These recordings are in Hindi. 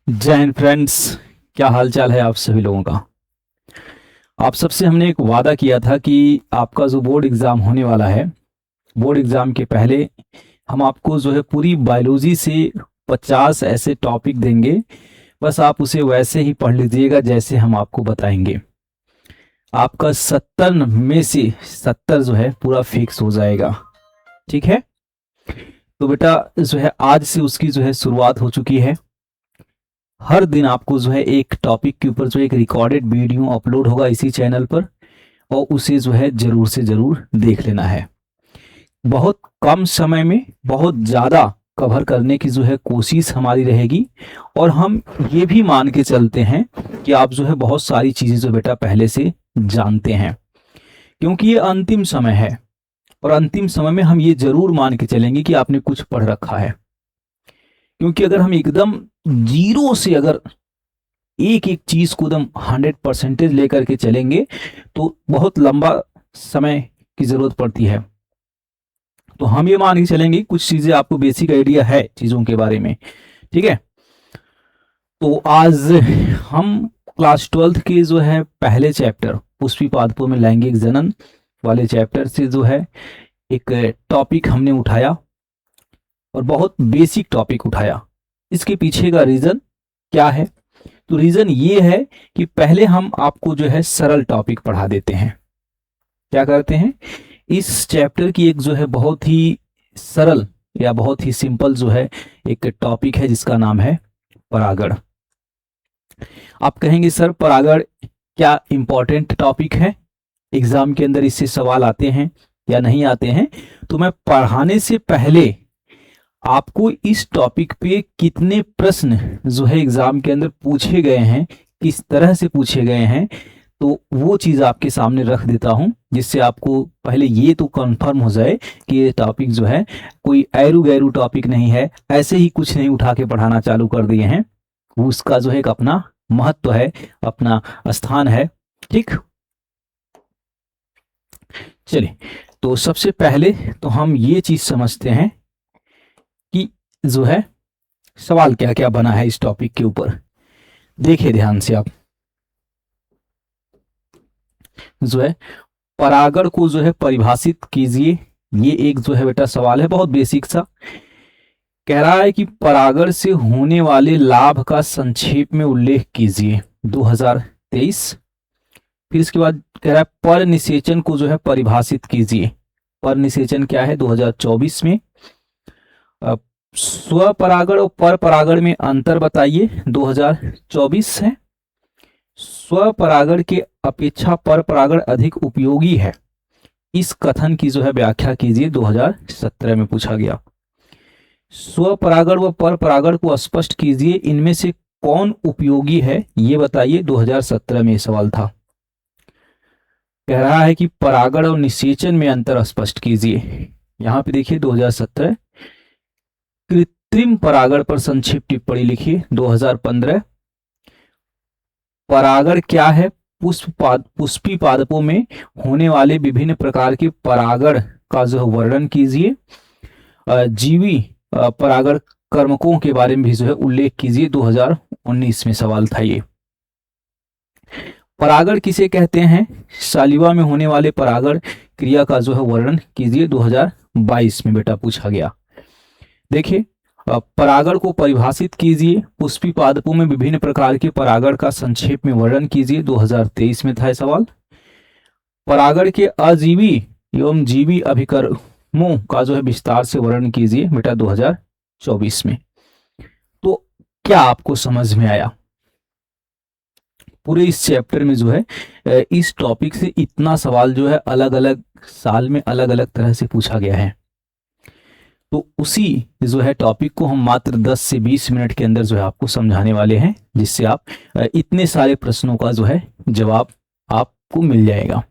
जय हिंद फ्रेंड्स। क्या हाल चाल है आप सभी लोगों का। आप सबसे हमने एक वादा किया था कि आपका जो बोर्ड एग्ज़ाम होने वाला है, बोर्ड एग्ज़ाम के पहले हम आपको जो है पूरी बायोलॉजी से 50 ऐसे टॉपिक देंगे। बस आप उसे वैसे ही पढ़ लीजिएगा जैसे हम आपको बताएंगे। आपका 70 में से 70 जो है पूरा फिक्स हो जाएगा। ठीक है, तो बेटा जो है आज से उसकी जो है शुरुआत हो चुकी है। हर दिन आपको जो है एक टॉपिक के ऊपर जो एक रिकॉर्डेड वीडियो अपलोड होगा इसी चैनल पर, और उसे जो है ज़रूर से ज़रूर देख लेना है। बहुत कम समय में बहुत ज़्यादा कवर करने की जो है कोशिश हमारी रहेगी, और हम ये भी मान के चलते हैं कि आप जो है बहुत सारी चीज़ें जो बेटा पहले से जानते हैं, क्योंकि ये अंतिम समय है। और अंतिम समय में हम ये ज़रूर मान के चलेंगे कि आपने कुछ पढ़ रखा है, क्योंकि अगर हम एकदम जीरो से अगर एक एक चीज को एकदम 100% लेकर के चलेंगे तो बहुत लंबा समय की जरूरत पड़ती है। तो हम ये मान के चलेंगे कुछ चीजें आपको बेसिक आइडिया है चीजों के बारे में। ठीक है, तो आज हम क्लास 12th के जो है पहले चैप्टर पुष्पी पादपों में लैंगिक जनन वाले चैप्टर से जो है एक टॉपिक हमने उठाया, और बहुत बेसिक टॉपिक उठाया। इसके पीछे का रीजन क्या है? तो रीजन ये है कि पहले हम आपको जो है सरल टॉपिक पढ़ा देते हैं। क्या करते हैं, इस चैप्टर की एक जो है बहुत ही सरल या बहुत ही सिंपल जो है एक टॉपिक है जिसका नाम है परागण। आप कहेंगे सर परागण क्या इंपॉर्टेंट टॉपिक है, एग्जाम के अंदर इससे सवाल आते हैं या नहीं आते हैं? तो मैं पढ़ाने से पहले आपको इस टॉपिक पे कितने प्रश्न जो है एग्जाम के अंदर पूछे गए हैं, किस तरह से पूछे गए हैं, तो वो चीज़ आपके सामने रख देता हूं, जिससे आपको पहले ये तो कंफर्म हो जाए कि ये टॉपिक जो है कोई ऐरू गैरू टॉपिक नहीं है, ऐसे ही कुछ नहीं उठा के पढ़ाना चालू कर दिए हैं। उसका जो है एक अपना महत्व है, अपना स्थान है। ठीक, चलिए तो सबसे पहले तो हम ये चीज़ समझते हैं कि जो है सवाल क्या क्या बना है इस टॉपिक के ऊपर। देखिए ध्यान से आप, जो है परागण को जो है परिभाषित कीजिए। ये एक जो है बेटा सवाल है बहुत बेसिक सा। कह रहा है कि परागण से होने वाले लाभ का संक्षेप में उल्लेख कीजिए 2023। फिर इसके बाद कह रहा है पर निषेचन को जो है परिभाषित कीजिए। पर निषेचन क्या है 2024 में। स्वपरागण और पर परागण में अंतर बताइए 2024 है। स्वपरागण के अपेक्षा पर परागण अधिक उपयोगी है, इस कथन की जो है व्याख्या कीजिए 2017 में पूछा गया। स्वपरागण व पर परागण को स्पष्ट कीजिए, इनमें से कौन उपयोगी है ये बताइए 2017 में सवाल था। कह रहा है कि परागण और निषेचन में अंतर स्पष्ट कीजिए। यहां पे देखिए 2017। कृत्रिम परागण पर संक्षिप्त टिप्पणी लिखिए 2015। परागण क्या है, पुष्पी पादपों में होने वाले विभिन्न प्रकार के परागण का जो वर्णन कीजिए। जीवी परागण कर्मकों के बारे में भी जो है उल्लेख कीजिए 2019 में सवाल था ये। परागण किसे कहते हैं, सालिवा में होने वाले परागण क्रिया का जो है वर्णन कीजिए 2022 में बेटा पूछा गया। देखिए परागण को परिभाषित कीजिए, पुष्पी पादपों में विभिन्न प्रकार के परागण का संक्षेप में वर्णन कीजिए 2023 में था सवाल। परागण के अजीवी एवं जीवी अभिकर्मों का जो है विस्तार से वर्णन कीजिए बेटा 2024 में। तो क्या आपको समझ में आया? पूरे इस चैप्टर में जो है इस टॉपिक से इतना सवाल जो है अलग अलग साल में अलग अलग तरह से पूछा गया है। तो उसी जो है टॉपिक को हम मात्र 10 से 20 मिनट के अंदर जो है आपको समझाने वाले हैं, जिससे आप इतने सारे प्रश्नों का जो है जवाब आपको मिल जाएगा।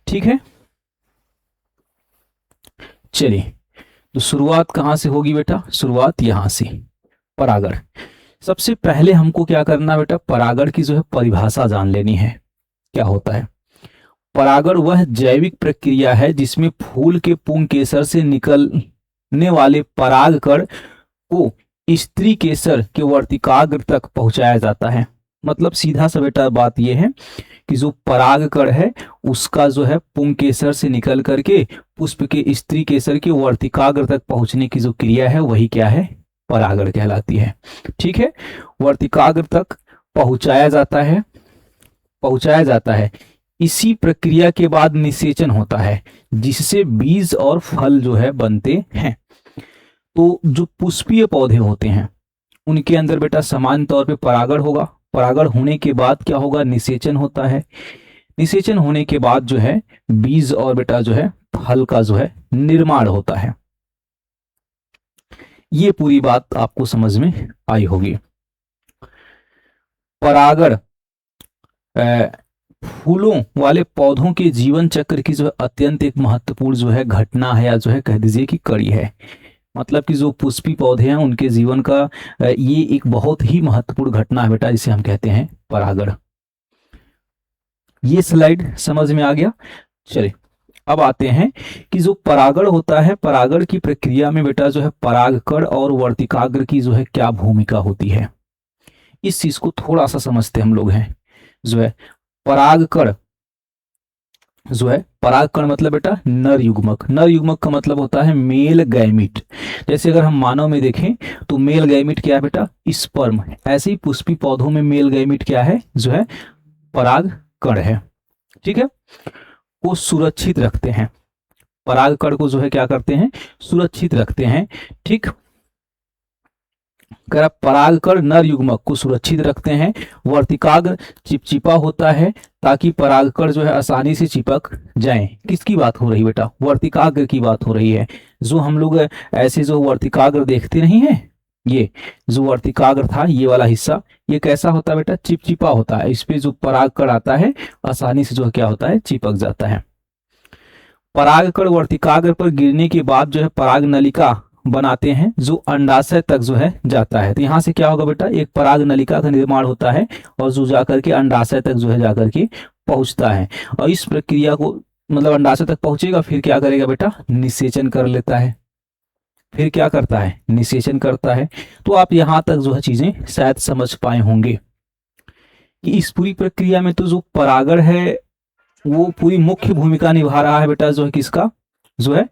ठीक है, चलिए तो शुरुआत कहाँ से होगी बेटा? शुरुआत यहाँ से, परागण। सबसे पहले हमको क्या करना बेटा, परागण की जो है परिभाषा जान लेनी है। क्या होता है परागण? वह जैविक प्रक्रिया है जिसमें फूल के पुंकेसर से निकलने वाले परागकण को स्त्री केसर के वर्तिकाग्र तक पहुंचाया जाता है। मतलब सीधा सा बेटा बात यह है कि जो परागकण है उसका जो है पुंकेसर से निकल करके पुष्प के स्त्री केसर के वर्तिकाग्र तक पहुंचने की जो क्रिया है वही क्या है, परागण कहलाती है। ठीक है, वर्तिकाग्र तक पहुंचाया जाता है। इसी प्रक्रिया के बाद निषेचन होता है जिससे बीज और फल जो है बनते हैं। तो जो पुष्पीय पौधे होते हैं उनके अंदर बेटा समान तौर पे परागण होगा। परागण होने के बाद क्या होगा, निषेचन होता है। निषेचन होने के बाद जो है बीज और बेटा जो है फल का जो है निर्माण होता है। ये पूरी बात आपको समझ में आई होगी। परागण फूलों वाले पौधों के जीवन चक्र की जो है अत्यंत एक महत्वपूर्ण जो है घटना है या जो है कह दीजिए कि कड़ी है। मतलब कि जो पुष्पी पौधे हैं उनके जीवन का ये एक बहुत ही महत्वपूर्ण घटना है बेटा, जिसे हम कहते हैं परागण। ये स्लाइड समझ में आ गया। चलिए अब आते हैं कि जो परागण होता है, परागण की प्रक्रिया में बेटा जो है परागकण और वर्तिकाग्र की जो है क्या भूमिका होती है, इस चीज को थोड़ा सा समझते हम लोग हैं। जो है परागकण मतलब बेटा नर युग्मक। नर युग्मक का मतलब होता है मेल गैमिट। जैसे अगर हम मानव में देखें तो मेल गैमिट क्या है बेटा, स्पर्म। ऐसे ही पुष्पी पौधों में मेल गैमिट क्या है, जो है परागकण है। ठीक है, वो सुरक्षित रखते हैं, परागकण को जो है क्या करते हैं, सुरक्षित रखते हैं। ठीक, अगर परागकण नर युग्मक को सुरक्षित रखते हैं। वर्तिकाग्र चिपचिपा होता है ताकि परागकण जो है आसानी से चिपक जाएं। किसकी बात हो रही बेटा, वर्तिकाग्र की बात हो रही है। जो हम लोग ऐसे जो वर्तिकाग्र देखते नहीं है, ये जो वर्तिकाग्र था ये वाला हिस्सा, ये कैसा होता है बेटा, चिपचिपा होता है। इस पे जो परागकण आता है आसानी से जो क्या होता है, चिपक जाता है। परागकण वर्तिकाग्र पर गिरने के बाद जो है पराग नलिका बनाते हैं जो अंडाशय तक जो है जाता है। तो यहाँ से क्या होगा बेटा, एक पराग नलिका का निर्माण होता है और जो जाकर के अंडाशय तक जो है जाकर के पहुंचता है। और इस प्रक्रिया को मतलब अंडाशय तक पहुंचेगा, फिर क्या करेगा बेटा, निषेचन कर लेता है। फिर क्या करता है, निषेचन करता है। तो आप यहाँ तक जो है चीजें शायद समझ पाए होंगे कि इस पूरी प्रक्रिया में तो जो परागण है वो पूरी मुख्य भूमिका निभा रहा है बेटा, जो है किसका, जो है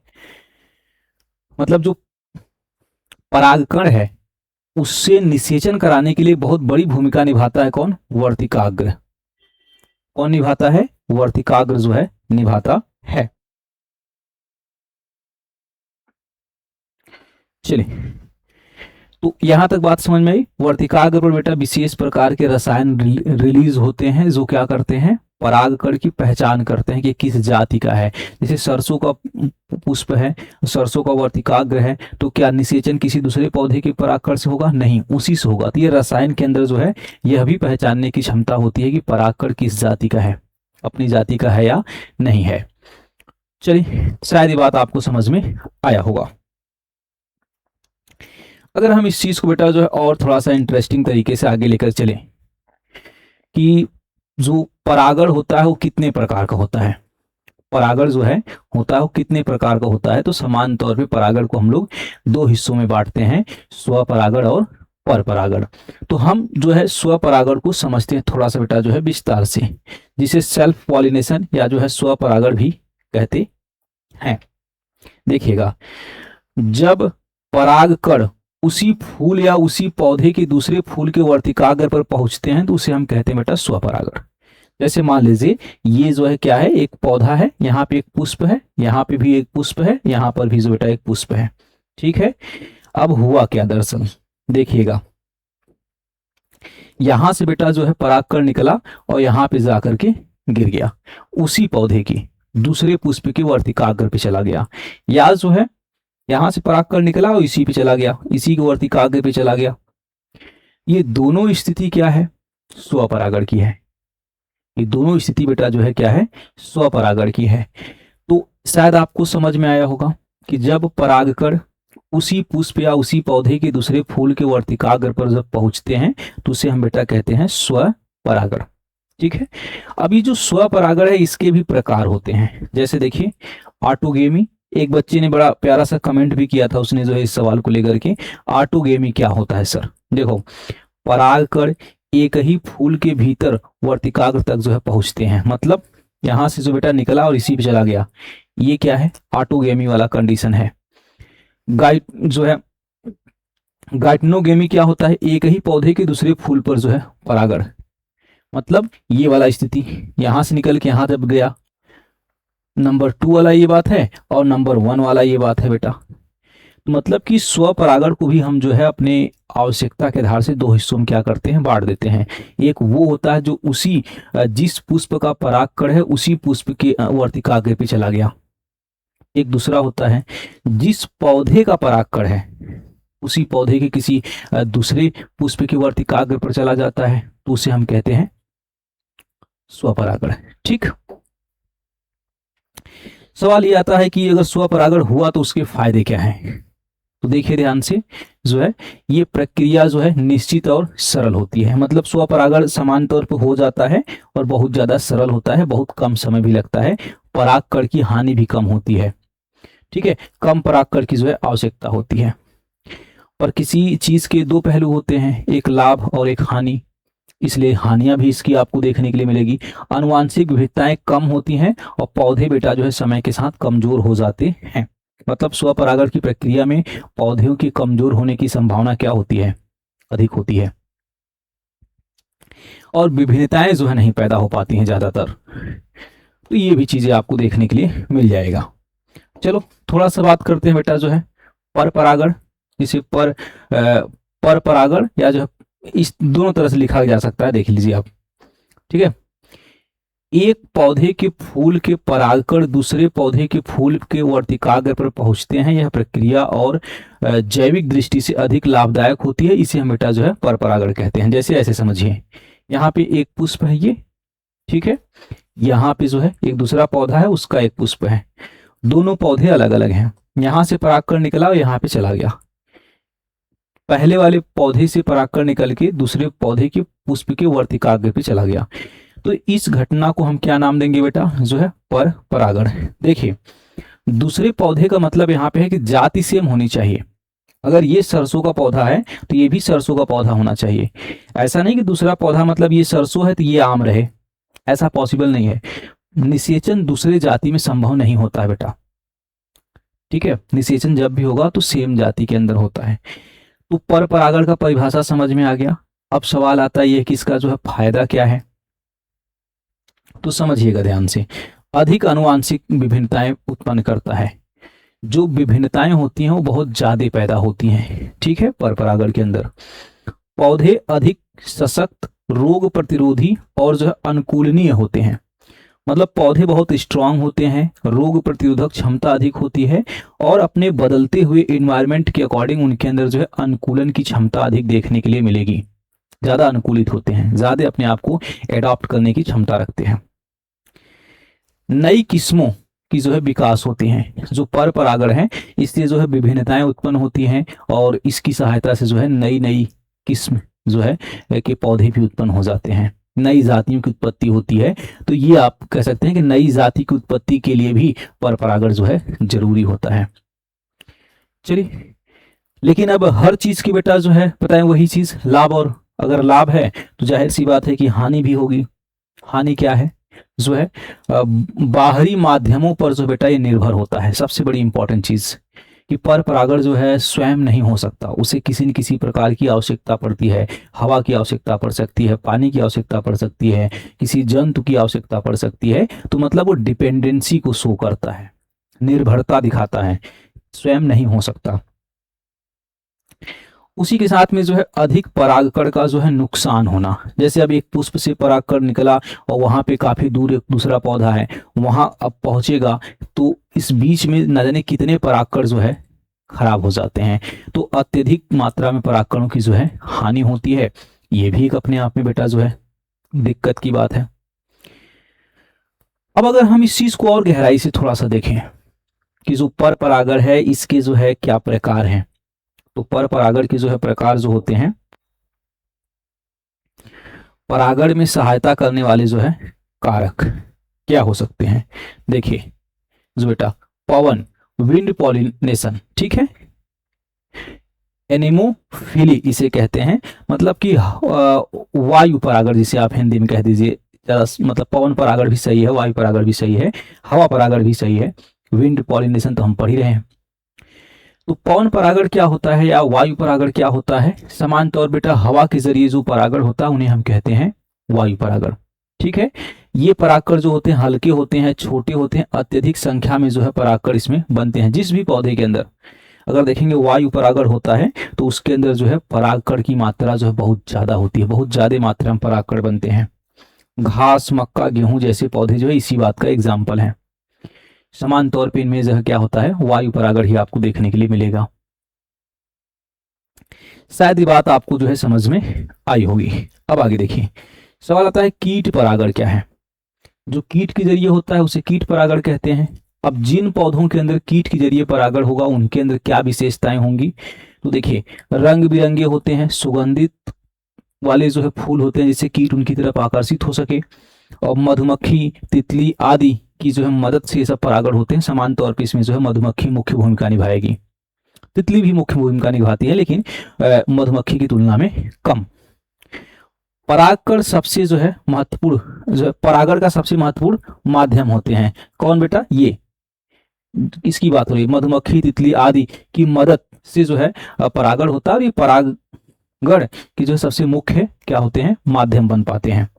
मतलब जो परागकण है उससे निषेचन कराने के लिए बहुत बड़ी भूमिका निभाता है कौन, वर्तिकाग्र। कौन निभाता है, वर्तिकाग्र जो है निभाता है। चलिए तो यहां तक बात समझ में आई। वर्तिकाग्र पर बेटा विशेष प्रकार के रसायन रिलीज होते हैं जो क्या करते हैं, परागकण की पहचान करते हैं कि किस जाति का है। जैसे सरसों का पुष्प है, सरसों का वर्तिकाग्र है, तो क्या निषेचन किसी दूसरे पौधे के परागकण से होगा, नहीं, उसी से होगा। तो ये रसायन के अंदर जो है यह भी पहचानने की क्षमता होती है कि परागकण किस जाति का है, अपनी जाति का है या नहीं है। चलिए शायद ये बात आपको समझ में आया होगा। अगर हम इस चीज को बेटा जो है और थोड़ा सा इंटरेस्टिंग तरीके से आगे लेकर चले कि जो परागण होता है वो कितने प्रकार का होता है, परागण जो है होता है वो कितने प्रकार का होता है। तो समान तौर पे परागण को हम लोग दो हिस्सों में बांटते हैं, स्वपरागण और परपरागण। तो हम जो है स्वपरागण को समझते हैं थोड़ा सा बेटा जो है विस्तार से, जिसे सेल्फ पॉलिनेशन या जो है स्वपरागण भी कहते हैं। देखिएगा, जब परागकण उसी फूल या उसी पौधे के दूसरे फूल के वर्तिकाग्र पर पहुंचते हैं तो उसे हम कहते हैं बेटा स्वपरागण। जैसे मान लीजिए ये जो है क्या है, एक पौधा है, यहाँ पे एक पुष्प है, यहाँ पे भी एक पुष्प है, यहाँ पर भी जो बेटा एक पुष्प है। ठीक है, अब हुआ क्या, दरअसल देखिएगा, यहां से बेटा जो है परागकण निकला और यहाँ पे जाकर के गिर गया, उसी पौधे की दूसरे पुष्प के वर्तिकाग्र पे चला गया। या जो है यहां से परागकण निकला और इसी पे चला गया, इसी के वर्तिकाग्र पे चला गया। ये दोनों स्थिति क्या है, स्वपरागण की है। ये दोनों स्थिति बेटा जो है क्या है, स्वपरागण की है। तो शायद आपको समझ में आया होगा कि जब परागकण उसी पुष्प या उसी पौधे के दूसरे फूल के वर्तिकाग्र पर जब पहुंचते हैं तो उसे हम बेटा कहते हैं स्वपरागण। ठीक है, अभी जो स्वपरागण है इसके भी प्रकार होते हैं। जैसे देखिए, ऑटोगेमी एक बच्चे ने बड़ा प्यारा सा कमेंट भी किया था, उसने जो है इस सवाल को लेकर के, ऑटोगेमी क्या होता है सर? देखो, परागकण एक ही फूल के भीतर वर्तिकाग्र तक जो है पहुंचते हैं, मतलब यहां से जो बेटा निकला और इसी पे चला गया, ये क्या है? ऑटोगेमी वाला कंडीशन है। गाइड जो है गाइटनोगेमी क्या होता है? एक ही पौधे के दूसरे फूल पर जो है परागण, मतलब ये वाला स्थिति, यहां से निकल के यहां तक गया। नंबर 2 वाला ये बात है और नंबर 1 वाला ये बात है बेटा। तो मतलब कि स्वपरागण को भी हम जो है अपने आवश्यकता के आधार से 2 हिस्सों में क्या करते हैं? बांट देते हैं। एक वो होता है जो उसी जिस पुष्प का परागकण है उसी पुष्प के वर्तिकाग्र पे चला गया। एक दूसरा होता है जिस पौधे का परागकण है उसी पौधे के किसी दूसरे पुष्प के वर्तिकाग्र पर चला जाता है, तो उसे हम कहते हैं स्वपरागण। ठीक, सवाल ये आता है कि अगर स्वपरागण हुआ तो उसके फायदे क्या हैं? तो देखिए ध्यान से, जो है ये प्रक्रिया जो है निश्चित और सरल होती है। मतलब स्वपरागण समान तौर पर हो जाता है और बहुत ज्यादा सरल होता है, बहुत कम समय भी लगता है, परागकण की हानि भी कम होती है। ठीक है, कम परागकण की जो है आवश्यकता होती है। पर किसी चीज के 2 पहलू होते हैं, एक लाभ और एक हानि, इसलिए हानियां भी इसकी आपको देखने के लिए मिलेगी। आनुवांशिक विविधताएं कम होती हैं और पौधे बेटा जो है समय के साथ कमजोर हो जाते हैं। मतलब स्वपरागण की प्रक्रिया में पौधों की कमजोर होने की संभावना क्या होती है? अधिक होती है, और विभिन्नताएं जो है नहीं पैदा हो पाती हैं ज्यादातर। तो ये भी चीजें आपको देखने के लिए मिल जाएगा। चलो थोड़ा सा बात करते हैं बेटा जो है पर परागण, जिसे पर परागण या जो इस दोनों तरह से लिखा जा सकता है, देख लीजिए आप। ठीक है, एक पौधे के फूल के परागकण दूसरे पौधे के फूल के वर्तिकाग्र पर पहुंचते हैं, यह प्रक्रिया और जैविक दृष्टि से अधिक लाभदायक होती है, इसे हम बेटा जो है पर परागण कहते हैं। जैसे ऐसे समझिए, यहाँ पे एक पुष्प है ये, ठीक है, यहाँ पे जो है एक दूसरा पौधा है, उसका एक पुष्प है, दोनों पौधे अलग अलग हैं। यहां से परागकण निकला और यहाँ पे चला गया, पहले वाले पौधे से परागकण निकल के दूसरे पौधे के पुष्प के वर्तिकाग्र पे चला गया। तो इस घटना को हम क्या नाम देंगे बेटा? जो है पर परागण। देखिए, दूसरे पौधे का मतलब यहाँ पे है कि जाति सेम होनी चाहिए। अगर ये सरसों का पौधा है तो ये भी सरसों का पौधा होना चाहिए। ऐसा नहीं कि दूसरा पौधा मतलब ये सरसों है तो ये आम रहे, ऐसा पॉसिबल नहीं है। निषेचन दूसरे जाति में संभव नहीं होता है बेटा। ठीक है, निषेचन जब भी होगा तो सेम जाति के अंदर होता है। तो पर परागण का परिभाषा समझ में आ गया। अब सवाल आता है ये कि इसका जो है फायदा क्या है, तो समझिएगा ध्यान से। अधिक आनुवांशिक विभिन्नताएं उत्पन्न करता है, जो विभिन्नताएं होती हैं वो बहुत ज्यादा पैदा होती हैं। ठीक है, पर परागण के अंदर पौधे अधिक सशक्त, रोग प्रतिरोधी और जो है अनुकूलनीय होते हैं। मतलब पौधे बहुत स्ट्रांग होते हैं, रोग प्रतिरोधक क्षमता अधिक होती है और अपने बदलते हुए एनवायरनमेंट के अकॉर्डिंग उनके अंदर जो है अनुकूलन की क्षमता अधिक देखने के लिए मिलेगी। ज्यादा अनुकूलित होते हैं, ज्यादा अपने आप को एडॉप्ट करने की क्षमता रखते हैं। नई किस्मों की जो है विकास होती हैं, जो पर परागण है इससे जो है विभिन्नताएं उत्पन्न होती हैं और इसकी सहायता से जो है नई नई किस्म जो है के पौधे भी उत्पन्न हो जाते हैं, नई जातियों की उत्पत्ति होती है। तो ये आप कह सकते हैं कि नई जाति की उत्पत्ति के लिए भी पर परागण जो है जरूरी होता है। चलिए, लेकिन अब हर चीज की बेटा जो है पता है वही चीज लाभ, और अगर लाभ है तो जाहिर सी बात है कि हानि भी होगी। हानि क्या है? जो है बाहरी माध्यमों पर जो बेटा ये निर्भर होता है। सबसे बड़ी इंपॉर्टेंट चीज कि पर परागण जो है स्वयं नहीं हो सकता, उसे किसी न किसी प्रकार की आवश्यकता पड़ती है। हवा की आवश्यकता पड़ सकती है, पानी की आवश्यकता पड़ सकती है, किसी जंतु की आवश्यकता पड़ सकती है। तो मतलब वो डिपेंडेंसी को शो करता है, निर्भरता दिखाता है, स्वयं नहीं हो सकता। उसी के साथ में जो है अधिक परागकण का जो है नुकसान होना। जैसे अब एक पुष्प से परागकण निकला और वहां पे काफी दूर एक दूसरा पौधा है, वहां अब पहुंचेगा तो इस बीच में न जाने कितने परागकण जो है खराब हो जाते हैं। तो अत्यधिक मात्रा में परागकणों की जो है हानि होती है। ये भी एक अपने आप में बेटा जो है दिक्कत की बात है। अब अगर हम इस चीज को और गहराई से थोड़ा सा देखें कि जो पर परागण है इसके जो है क्या प्रकार हैं, तो पर परागण के जो है प्रकार जो होते हैं, परागण में सहायता करने वाले जो है कारक क्या हो सकते हैं। देखिए जो बेटा पवन, विंड पॉलिनेशन, ठीक है। एनेमोफिली इसे कहते हैं, मतलब कि वायु परागण, जिसे आप हिंदी में कह दीजिए, मतलब पवन परागण भी सही है, वायु परागण भी सही है, हवा परागण भी सही है। विंड पॉलिनेशन तो हम पढ़ ही रहे हैं। तो पवन परागण क्या होता है या वायु परागण क्या होता है? समान तौर बेटा हवा के जरिए जो परागण होता है उन्हें हम कहते हैं वायु परागण, ठीक है। ये परागकण जो होते हैं हल्के होते हैं, छोटे होते हैं, अत्यधिक संख्या में जो है परागकण इसमें बनते हैं। जिस भी पौधे के अंदर अगर देखेंगे वायु परागण होता है तो उसके अंदर जो है परागकण की मात्रा जो है बहुत ज्यादा होती है, बहुत ज्यादा मात्रा में परागकण बनते हैं। घास, मक्का, गेहूं जैसे पौधे जो है इसी बात का एग्जाम्पल है। समान तौर पे इनमें जो है क्या होता है, वायु परागण ही आपको देखने के लिए मिलेगा। शायद ये बात आपको जो है समझ में आई होगी। अब आगे देखिए, सवाल आता है कीट परागण क्या है? जो कीट के जरिए होता है उसे कीट परागण कहते हैं। अब जिन पौधों के अंदर कीट के जरिए परागण होगा उनके अंदर क्या विशेषताएं होंगी? तो देखिए, रंग बिरंगे होते हैं, सुगंधित वाले जो है फूल होते हैं जिससे कीट उनकी तरफ आकर्षित हो सके, और मधुमक्खी, तितली आदि की जो है मदद से ये सब परागण होते हैं। समान तौर पर इसमें जो है मधुमक्खी मुख्य भूमिका निभाएगी, तितली भी मुख्य भूमिका निभाती है लेकिन मधुमक्खी की तुलना में कम। परागकण सबसे जो है महत्वपूर्ण, जो है परागण का सबसे महत्वपूर्ण माध्यम होते हैं। कौन बेटा? ये इसकी बात हो रही है, मधुमक्खी, तितली आदि की मदद से जो है परागण होता है, और ये परागण की जो सबसे मुख्य क्या होते हैं, माध्यम बन पाते हैं।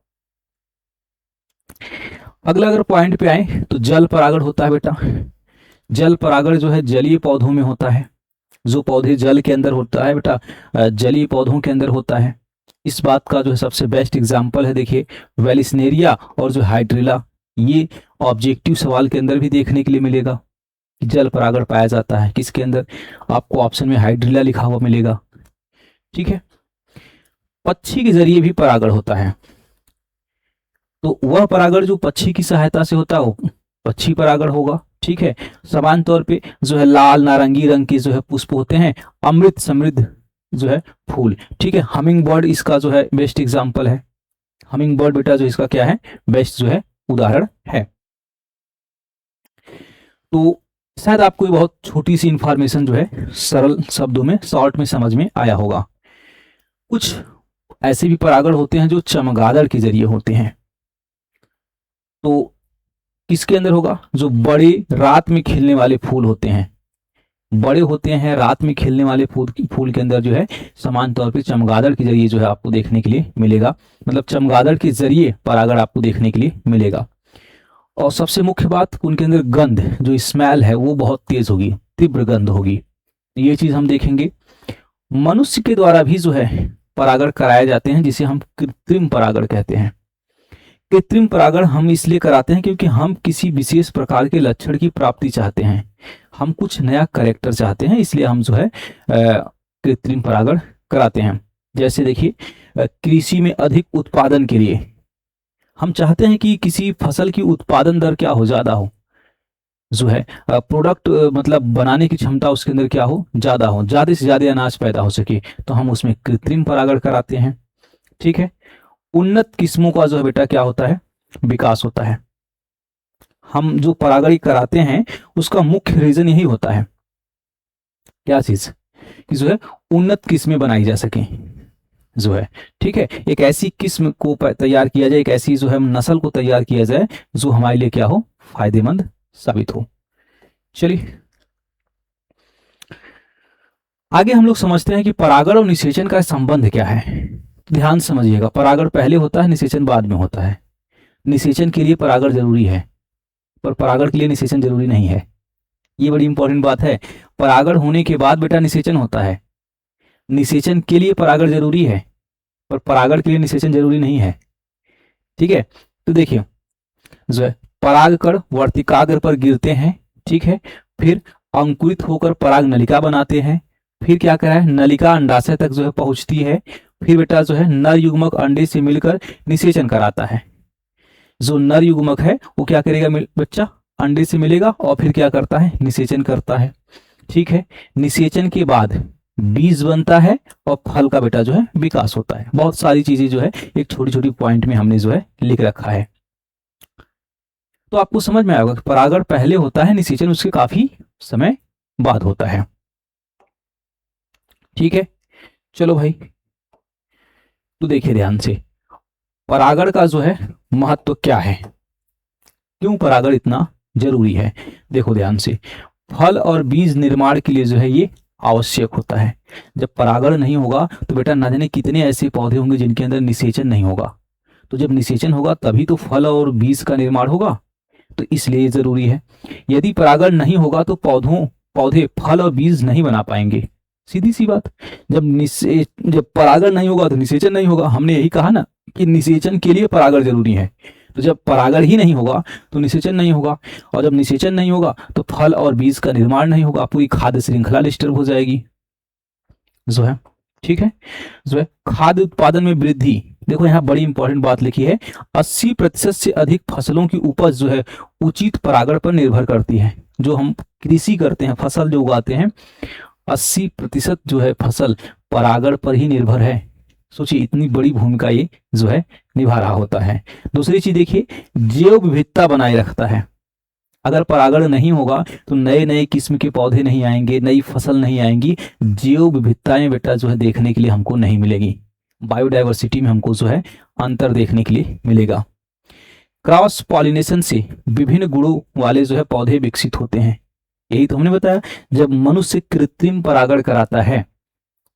अगला अगर पॉइंट पे आए तो जल परागण होता है बेटा। जल परागण जो है जलीय पौधों में होता है। जो पौधे जल के अंदर होता है बेटा, जलीय पौधों के अंदर होता है। इस बात का जो है सबसे बेस्ट एग्जांपल है, देखिए वेलिस्नेरिया और जो हाइड्रिला। ये ऑब्जेक्टिव सवाल के अंदर भी देखने के लिए मिलेगा कि जल परागण पाया जाता है किसके अंदर, आपको ऑप्शन में हाइड्रिला लिखा हुआ मिलेगा, ठीक है। पक्षी के जरिए भी परागण होता है, तो वह परागण जो पक्षी की सहायता से होता है वो पक्षी परागण होगा, ठीक है। समान तौर पे जो है लाल नारंगी रंग के जो है पुष्प होते हैं, अमृत समृद्ध जो है फूल, ठीक है। हमिंग बर्ड इसका जो है बेस्ट एग्जांपल है। हमिंग बर्ड बेटा जो इसका क्या है, बेस्ट जो है उदाहरण है। तो शायद आपको ये बहुत छोटी सी इंफॉर्मेशन जो है सरल शब्दों में, शॉर्ट में समझ में आया होगा। कुछ ऐसे भी परागण होते हैं जो चमगादड़ के जरिए होते हैं। तो किसके अंदर होगा? जो बड़े रात में खिलने वाले फूल होते हैं, बड़े होते हैं रात में खिलने वाले फूल के अंदर जो है समान तौर पे चमगादड़ के जरिए जो है आपको देखने के लिए मिलेगा। मतलब चमगादड़ के जरिए परागण आपको देखने के लिए मिलेगा। और सबसे मुख्य बात, उनके अंदर गंध, जो स्मेल है वो बहुत तेज होगी, तीव्र गंध होगी। ये चीज हम देखेंगे। मनुष्य के द्वारा भी जो है परागण कराए जाते हैं, जिसे हम कृत्रिम परागण कहते हैं। कृत्रिम परागण हम इसलिए कराते हैं क्योंकि हम किसी विशेष प्रकार के लक्षण की प्राप्ति चाहते हैं, हम कुछ नया कैरेक्टर चाहते हैं, इसलिए हम जो है कृत्रिम परागण कराते हैं। जैसे देखिए, कृषि में अधिक उत्पादन के लिए हम चाहते हैं कि किसी फसल की उत्पादन दर क्या हो, ज्यादा हो, जो है प्रोडक्ट मतलब बनाने की क्षमता उसके अंदर क्या हो, ज्यादा हो, ज्यादा से ज्यादा अनाज पैदा हो सके, तो हम उसमें कृत्रिम परागण कराते हैं, ठीक है। उन्नत किस्मों का जो है बेटा क्या होता है, विकास होता है। हम जो परागण कराते हैं उसका मुख्य रीजन यही होता है, क्या चीज, कि जो है उन्नत किस्में बनाई जा सके, जो है, ठीक है। एक ऐसी किस्म को तैयार किया जाए, एक ऐसी जो है नस्ल को तैयार किया जाए जो हमारे लिए क्या हो, फायदेमंद साबित हो। चलिए आगे हम लोग समझते हैं कि परागण और निषेचन का संबंध क्या है। ध्यान समझिएगा, परागण पहले होता है, निषेचन बाद में होता है। निषेचन के लिए परागण जरूरी है, पर परागण के लिए निषेचन जरूरी नहीं है। ये बड़ी इंपॉर्टेंट बात है। परागण होने के बाद बेटा निषेचन होता है। निषेचन के लिए परागण जरूरी है, पर परागण के लिए निषेचन जरूरी नहीं है, ठीक है। तो देखिए, जो है परागकण वर्तिकाग्र पर गिरते हैं, ठीक है, फिर अंकुरित होकर पराग नलिका बनाते हैं, फिर क्या करा है, नलिका अंडाशय तक जो है पहुंचती है, फिर बेटा जो है नर युग्मक अंडे से मिलकर निषेचन कराता है। जो नर युग्मक है वो क्या करेगा बच्चा, अंडे से मिलेगा और फिर क्या करता है, निषेचन करता है, ठीक है। निषेचन के बाद बीज बनता है और फल का बेटा जो है विकास होता है। बहुत सारी चीजें जो है एक छोटी छोटी पॉइंट में हमने जो है लिख रखा है। तो आपको समझ में आएगा कि परागण पहले होता है, निषेचन उसके काफी समय बाद होता है। ठीक है, चलो भाई, तो देखिए ध्यान से, परागण का जो है महत्व क्या है, क्यों परागण इतना जरूरी है। देखो ध्यान से, फल और बीज निर्माण के लिए जो है ये आवश्यक होता है। जब परागण नहीं होगा तो बेटा न जाने कितने ऐसे पौधे होंगे जिनके अंदर निषेचन नहीं होगा। तो जब निषेचन होगा तभी तो फल और बीज का निर्माण होगा, तो इसलिए ये जरूरी है। यदि परागण नहीं होगा तो पौधे फल और बीज नहीं बना पाएंगे, सीधी सी बात। जब परागण नहीं होगा तो निषेचन नहीं होगा। हमने यही कहा ना कि निषेचन के लिए परागण जरूरी है। तो जब परागण ही नहीं होगा तो निषेचन नहीं होगा, और जब निषेचन नहीं होगा तो फल और बीज का निर्माण नहीं होगा, पूरी खाद्य श्रृंखला डिस्टर्ब हो जाएगी जो है। ठीक है, जो है खाद्य उत्पादन में वृद्धि। देखो यहाँ बड़ी इंपॉर्टेंट बात लिखी है, 80% से अधिक फसलों की उपज जो है उचित परागण पर निर्भर करती है। जो हम कृषि करते हैं, फसल जो उगाते हैं, 80% जो है फसल परागण पर ही निर्भर है। सोचिए इतनी बड़ी भूमिका ये जो है निभा रहा होता है। दूसरी चीज देखिए, जैव विविधता बनाए रखता है। अगर परागण नहीं होगा तो नए नए किस्म के पौधे नहीं आएंगे, नई फसल नहीं आएंगी, जैव विविधताएं बेटा जो है देखने के लिए हमको नहीं मिलेगी। बायोडाइवर्सिटी में हमको जो है अंतर देखने के लिए मिलेगा। क्रॉस पॉलिनेशन से विभिन्न गुणों वाले जो है पौधे विकसित होते हैं। यही तो हमने बताया, जब मनुष्य कृत्रिम परागण कराता है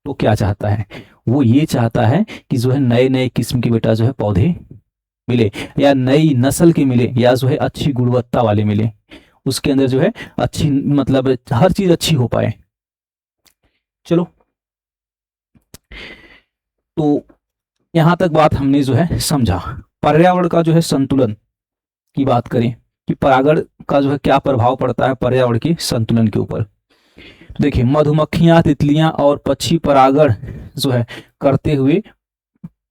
तो क्या चाहता है, वो ये चाहता है कि जो है नए नए किस्म के बेटा जो है पौधे मिले, या नई नस्ल के मिले, या जो है अच्छी गुणवत्ता वाले मिले, उसके अंदर जो है अच्छी मतलब हर चीज अच्छी हो पाए। चलो, तो यहां तक बात हमने जो है समझा। पर्यावरण का जो है संतुलन की बात करें कि परागण का जो है क्या प्रभाव पड़ता है पर्यावरण के संतुलन के ऊपर। तो देखिए, मधुमक्खियां, तितलियां और पक्षी परागण जो है करते हुए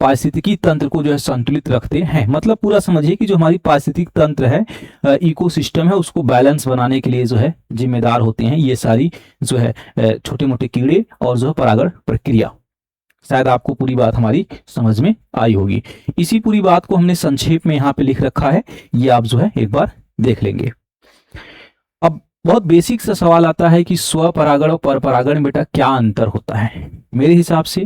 पारिस्थितिकी तंत्र को जो है संतुलित रखते हैं। मतलब पूरा समझिए कि जो हमारी पारिस्थितिक तंत्र है, इकोसिस्टम है, उसको बैलेंस बनाने के लिए जो है जिम्मेदार होते हैं ये सारी जो है छोटे मोटे कीड़े और जो है परागण प्रक्रिया। शायद आपको पूरी बात हमारी समझ में आई होगी। इसी पूरी बात को हमने संक्षेप में यहाँ पे लिख रखा है, ये आप जो है एक बार देख लेंगे। अब बहुत बेसिक सा सवाल आता है कि स्वपरागण और परपरागण में बेटा क्या अंतर होता है। मेरे हिसाब से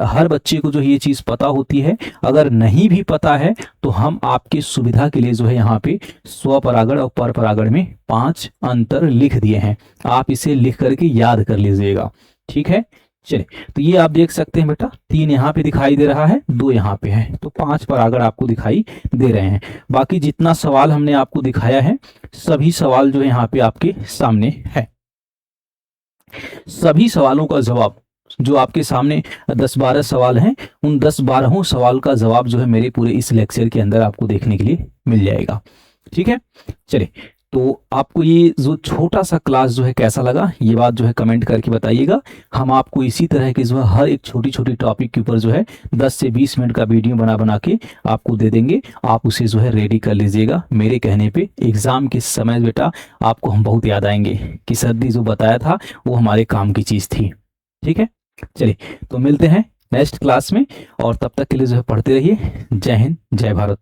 हर बच्चे को जो ये चीज पता होती है। अगर नहीं भी पता है तो हम आपकी सुविधा के लिए जो है यहाँ पे स्वपरागण और परपरागण में 5 अंतर लिख दिए हैं। आप इसे लिख करके याद कर लीजिएगा, ठीक है। चलिए, तो ये आप देख सकते हैं बेटा, 3 यहाँ पे दिखाई दे रहा है, 2 यहाँ पे है, तो 5 परागण आपको दिखाई दे रहे हैं। बाकी जितना सवाल हमने आपको दिखाया है, सभी सवाल जो है यहाँ पे आपके सामने है। सभी सवालों का जवाब जो आपके सामने 10-12 सवाल हैं, उन 10-12 सवाल का जवाब जो है मेरे पूरे इस लेक्चर के अंदर आपको देखने के लिए मिल जाएगा, ठीक है। चलिए, तो आपको ये जो छोटा सा क्लास जो है कैसा लगा, ये बात जो है कमेंट करके बताइएगा। हम आपको इसी तरह के जो है हर एक छोटी छोटी टॉपिक के ऊपर जो है 10 से 20 मिनट का वीडियो बना के आपको दे देंगे। आप उसे जो है रेडी कर लीजिएगा। मेरे कहने पे एग्जाम के समय बेटा आपको हम बहुत याद आएंगे कि सर ने जो बताया था वो हमारे काम की चीज़ थी, ठीक है। चलिए, तो मिलते हैं नेक्स्ट क्लास में, और तब तक के लिए जो है पढ़ते रहिए। जय हिंद, जय भारत।